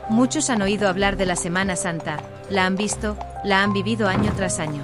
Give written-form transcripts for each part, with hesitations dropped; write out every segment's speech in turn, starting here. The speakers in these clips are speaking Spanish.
Muchos han oído hablar de la Semana Santa, la han visto, la han vivido año tras año.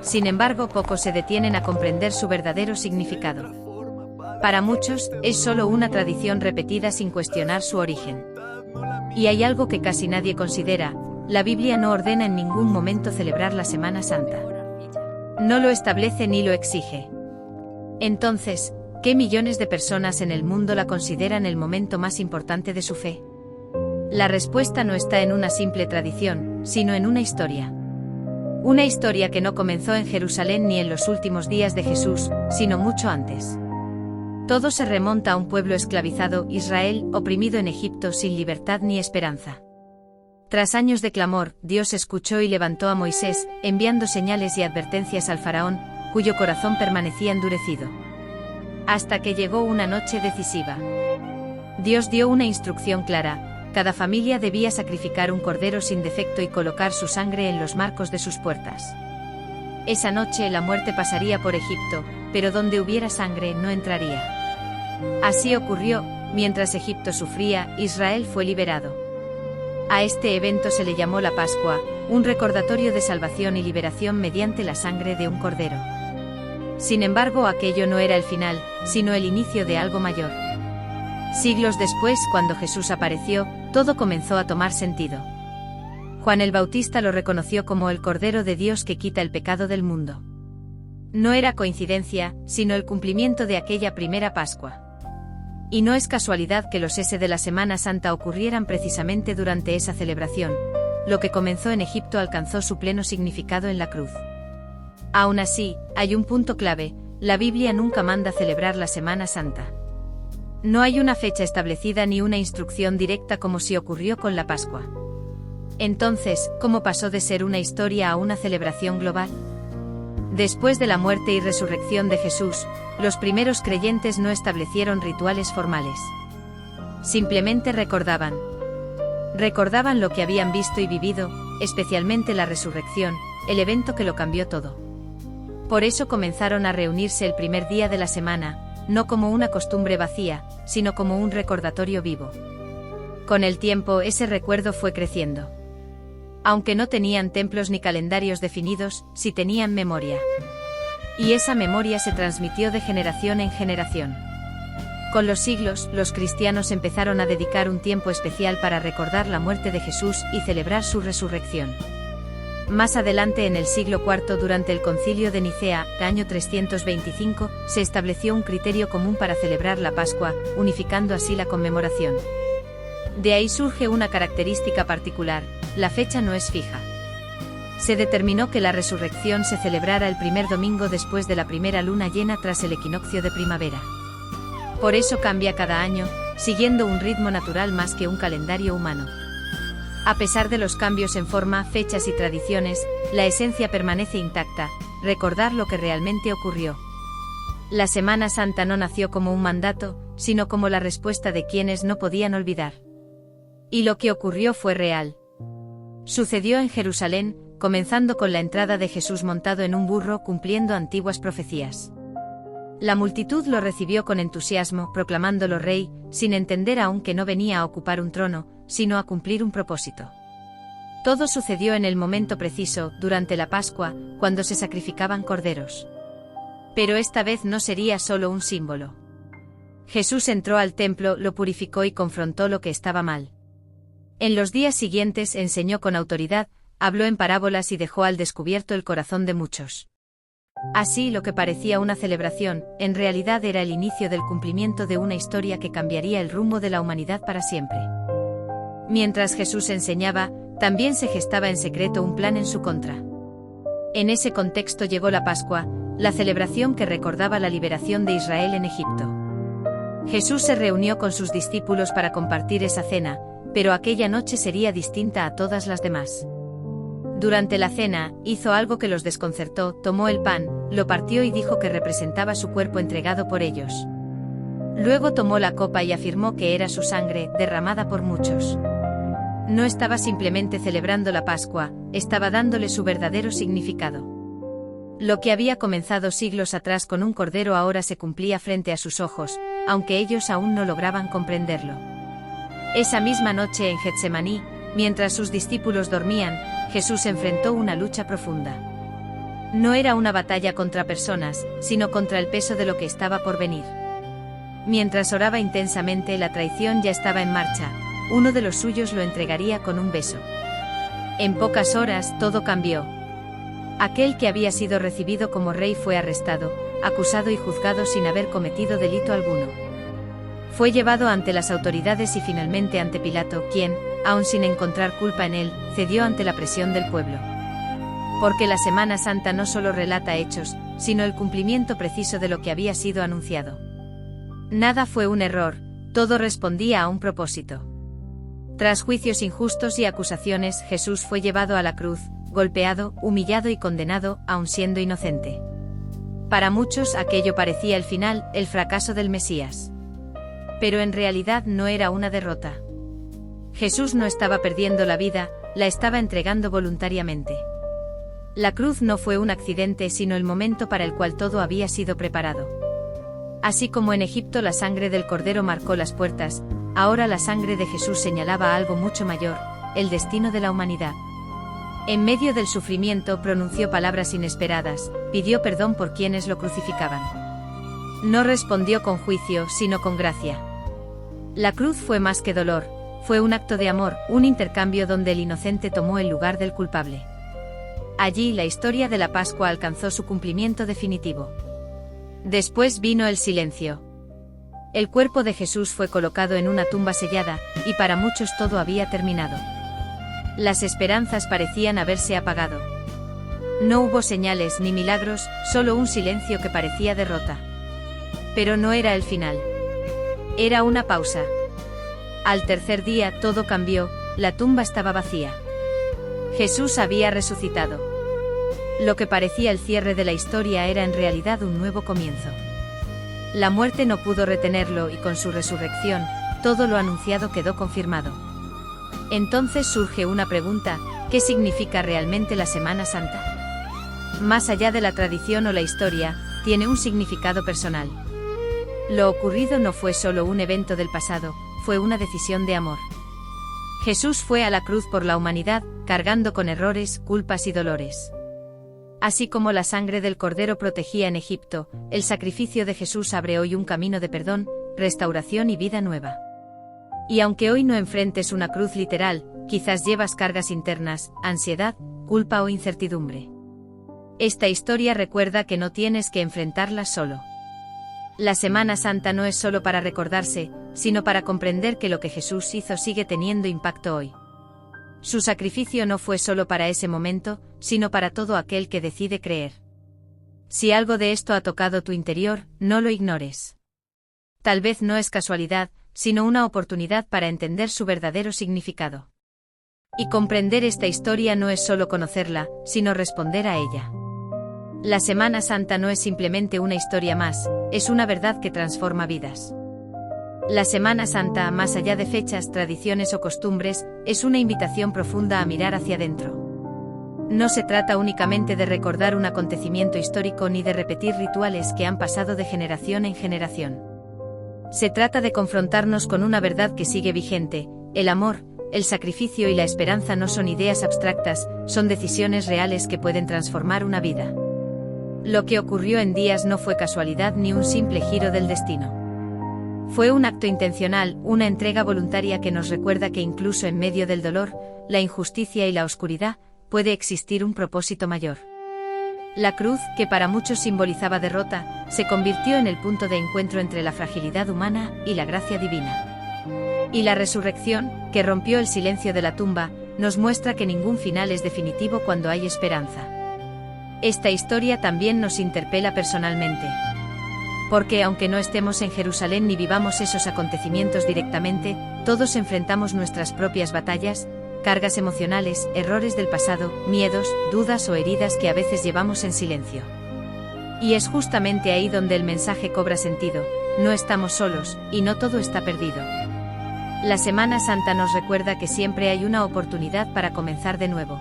Sin embargo, pocos se detienen a comprender su verdadero significado. Para muchos, es solo una tradición repetida sin cuestionar su origen. Y hay algo que casi nadie considera: la Biblia no ordena en ningún momento celebrar la Semana Santa. No lo establece ni lo exige. Entonces, ¿qué millones de personas en el mundo la consideran el momento más importante de su fe? La respuesta no está en una simple tradición, sino en una historia. Una historia que no comenzó en Jerusalén ni en los últimos días de Jesús, sino mucho antes. Todo se remonta a un pueblo esclavizado, Israel, oprimido en Egipto sin libertad ni esperanza. Tras años de clamor, Dios escuchó y levantó a Moisés, enviando señales y advertencias al faraón, cuyo corazón permanecía endurecido. Hasta que llegó una noche decisiva. Dios dio una instrucción clara: cada familia debía sacrificar un cordero sin defecto y colocar su sangre en los marcos de sus puertas. Esa noche la muerte pasaría por Egipto, pero donde hubiera sangre no entraría. Así ocurrió: mientras Egipto sufría, Israel fue liberado. A este evento se le llamó la Pascua, un recordatorio de salvación y liberación mediante la sangre de un cordero. Sin embargo, aquello no era el final, sino el inicio de algo mayor. Siglos después, cuando Jesús apareció, todo comenzó a tomar sentido. Juan el Bautista lo reconoció como el Cordero de Dios que quita el pecado del mundo. No era coincidencia, sino el cumplimiento de aquella primera Pascua. Y no es casualidad que los S de la Semana Santa ocurrieran precisamente durante esa celebración. Lo que comenzó en Egipto alcanzó su pleno significado en la cruz. Aún así, hay un punto clave: la Biblia nunca manda celebrar la Semana Santa. No hay una fecha establecida ni una instrucción directa como si ocurrió con la Pascua. Entonces, ¿cómo pasó de ser una historia a una celebración global? Después de la muerte y resurrección de Jesús, los primeros creyentes no establecieron rituales formales. Simplemente recordaban. Recordaban lo que habían visto y vivido, especialmente la resurrección, el evento que lo cambió todo. Por eso comenzaron a reunirse el primer día de la semana, no como una costumbre vacía, sino como un recordatorio vivo. Con el tiempo ese recuerdo fue creciendo. Aunque no tenían templos ni calendarios definidos, sí tenían memoria. Y esa memoria se transmitió de generación en generación. Con los siglos, los cristianos empezaron a dedicar un tiempo especial para recordar la muerte de Jesús y celebrar su resurrección. Más adelante, en el siglo IV, durante el Concilio de Nicea, año 325, se estableció un criterio común para celebrar la Pascua, unificando así la conmemoración. De ahí surge una característica particular: la fecha no es fija. Se determinó que la resurrección se celebrara el primer domingo después de la primera luna llena tras el equinoccio de primavera. Por eso cambia cada año, siguiendo un ritmo natural más que un calendario humano. A pesar de los cambios en forma, fechas y tradiciones, la esencia permanece intacta: recordar lo que realmente ocurrió. La Semana Santa no nació como un mandato, sino como la respuesta de quienes no podían olvidar. Y lo que ocurrió fue real. Sucedió en Jerusalén, comenzando con la entrada de Jesús montado en un burro, cumpliendo antiguas profecías. La multitud lo recibió con entusiasmo, proclamándolo rey, sin entender aún que no venía a ocupar un trono, sino a cumplir un propósito. Todo sucedió en el momento preciso, durante la Pascua, cuando se sacrificaban corderos. Pero esta vez no sería solo un símbolo. Jesús entró al templo, lo purificó y confrontó lo que estaba mal. En los días siguientes enseñó con autoridad, habló en parábolas y dejó al descubierto el corazón de muchos. Así, lo que parecía una celebración, en realidad era el inicio del cumplimiento de una historia que cambiaría el rumbo de la humanidad para siempre. Mientras Jesús enseñaba, también se gestaba en secreto un plan en su contra. En ese contexto llegó la Pascua, la celebración que recordaba la liberación de Israel en Egipto. Jesús se reunió con sus discípulos para compartir esa cena, pero aquella noche sería distinta a todas las demás. Durante la cena, hizo algo que los desconcertó: tomó el pan, lo partió y dijo que representaba su cuerpo entregado por ellos. Luego tomó la copa y afirmó que era su sangre, derramada por muchos. No estaba simplemente celebrando la Pascua, estaba dándole su verdadero significado. Lo que había comenzado siglos atrás con un cordero ahora se cumplía frente a sus ojos, aunque ellos aún no lograban comprenderlo. Esa misma noche en Getsemaní, mientras sus discípulos dormían, Jesús enfrentó una lucha profunda. No era una batalla contra personas, sino contra el peso de lo que estaba por venir. Mientras oraba intensamente, la traición ya estaba en marcha. Uno de los suyos lo entregaría con un beso. En pocas horas, todo cambió. Aquel que había sido recibido como rey fue arrestado, acusado y juzgado sin haber cometido delito alguno. Fue llevado ante las autoridades y finalmente ante Pilato, quien, aun sin encontrar culpa en él, cedió ante la presión del pueblo. Porque la Semana Santa no solo relata hechos, sino el cumplimiento preciso de lo que había sido anunciado. Nada fue un error, todo respondía a un propósito. Tras juicios injustos y acusaciones, Jesús fue llevado a la cruz, golpeado, humillado y condenado, aun siendo inocente. Para muchos aquello parecía el final, el fracaso del Mesías. Pero en realidad no era una derrota. Jesús no estaba perdiendo la vida, la estaba entregando voluntariamente. La cruz no fue un accidente sino el momento para el cual todo había sido preparado. Así como en Egipto la sangre del cordero marcó las puertas, ahora la sangre de Jesús señalaba algo mucho mayor, el destino de la humanidad. En medio del sufrimiento pronunció palabras inesperadas, pidió perdón por quienes lo crucificaban. No respondió con juicio, sino con gracia. La cruz fue más que dolor, fue un acto de amor, un intercambio donde el inocente tomó el lugar del culpable. Allí la historia de la Pascua alcanzó su cumplimiento definitivo. Después vino el silencio. El cuerpo de Jesús fue colocado en una tumba sellada, y para muchos todo había terminado. Las esperanzas parecían haberse apagado. No hubo señales ni milagros, solo un silencio que parecía derrota. Pero no era el final. Era una pausa. Al tercer día todo cambió, la tumba estaba vacía. Jesús había resucitado. Lo que parecía el cierre de la historia era en realidad un nuevo comienzo. La muerte no pudo retenerlo y con su resurrección, todo lo anunciado quedó confirmado. Entonces surge una pregunta: ¿qué significa realmente la Semana Santa? Más allá de la tradición o la historia, tiene un significado personal. Lo ocurrido no fue solo un evento del pasado, fue una decisión de amor. Jesús fue a la cruz por la humanidad, cargando con errores, culpas y dolores. Así como la sangre del Cordero protegía en Egipto, el sacrificio de Jesús abre hoy un camino de perdón, restauración y vida nueva. Y aunque hoy no enfrentes una cruz literal, quizás llevas cargas internas, ansiedad, culpa o incertidumbre. Esta historia recuerda que no tienes que enfrentarlas solo. La Semana Santa no es solo para recordarse, sino para comprender que lo que Jesús hizo sigue teniendo impacto hoy. Su sacrificio no fue solo para ese momento, sino para todo aquel que decide creer. Si algo de esto ha tocado tu interior, no lo ignores. Tal vez no es casualidad, sino una oportunidad para entender su verdadero significado. Y comprender esta historia no es solo conocerla, sino responder a ella. La Semana Santa no es simplemente una historia más, es una verdad que transforma vidas. La Semana Santa, más allá de fechas, tradiciones o costumbres, es una invitación profunda a mirar hacia adentro. No se trata únicamente de recordar un acontecimiento histórico ni de repetir rituales que han pasado de generación en generación. Se trata de confrontarnos con una verdad que sigue vigente: el amor, el sacrificio y la esperanza no son ideas abstractas, son decisiones reales que pueden transformar una vida. Lo que ocurrió en Días no fue casualidad ni un simple giro del destino. Fue un acto intencional, una entrega voluntaria que nos recuerda que incluso en medio del dolor, la injusticia y la oscuridad, puede existir un propósito mayor. La cruz, que para muchos simbolizaba derrota, se convirtió en el punto de encuentro entre la fragilidad humana y la gracia divina. Y la resurrección, que rompió el silencio de la tumba, nos muestra que ningún final es definitivo cuando hay esperanza. Esta historia también nos interpela personalmente. Porque aunque no estemos en Jerusalén ni vivamos esos acontecimientos directamente, todos enfrentamos nuestras propias batallas, cargas emocionales, errores del pasado, miedos, dudas o heridas que a veces llevamos en silencio. Y es justamente ahí donde el mensaje cobra sentido: no estamos solos, y no todo está perdido. La Semana Santa nos recuerda que siempre hay una oportunidad para comenzar de nuevo.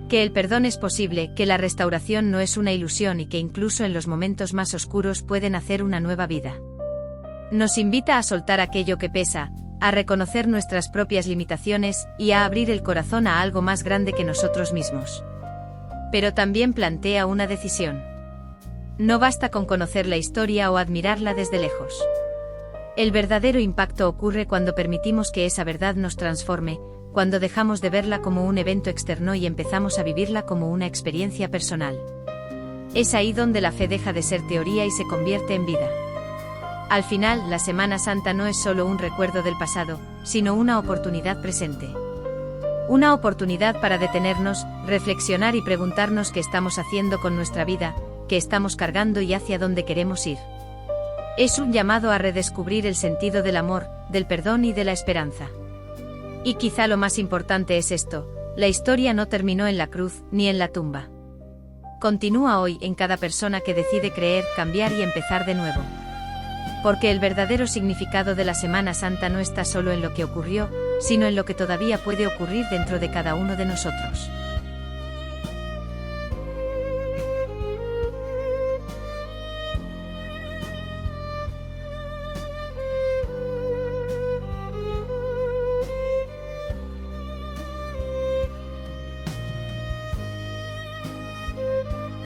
Que el perdón es posible, que la restauración no es una ilusión y que incluso en los momentos más oscuros pueden hacer una nueva vida. Nos invita a soltar aquello que pesa, a reconocer nuestras propias limitaciones y a abrir el corazón a algo más grande que nosotros mismos. Pero también plantea una decisión. No basta con conocer la historia o admirarla desde lejos. El verdadero impacto ocurre cuando permitimos que esa verdad nos transforme, cuando dejamos de verla como un evento externo y empezamos a vivirla como una experiencia personal. Es ahí donde la fe deja de ser teoría y se convierte en vida. Al final, la Semana Santa no es solo un recuerdo del pasado, sino una oportunidad presente. Una oportunidad para detenernos, reflexionar y preguntarnos qué estamos haciendo con nuestra vida, qué estamos cargando y hacia dónde queremos ir. Es un llamado a redescubrir el sentido del amor, del perdón y de la esperanza. Y quizá lo más importante es esto: la historia no terminó en la cruz, ni en la tumba. Continúa hoy en cada persona que decide creer, cambiar y empezar de nuevo. Porque el verdadero significado de la Semana Santa no está solo en lo que ocurrió, sino en lo que todavía puede ocurrir dentro de cada uno de nosotros.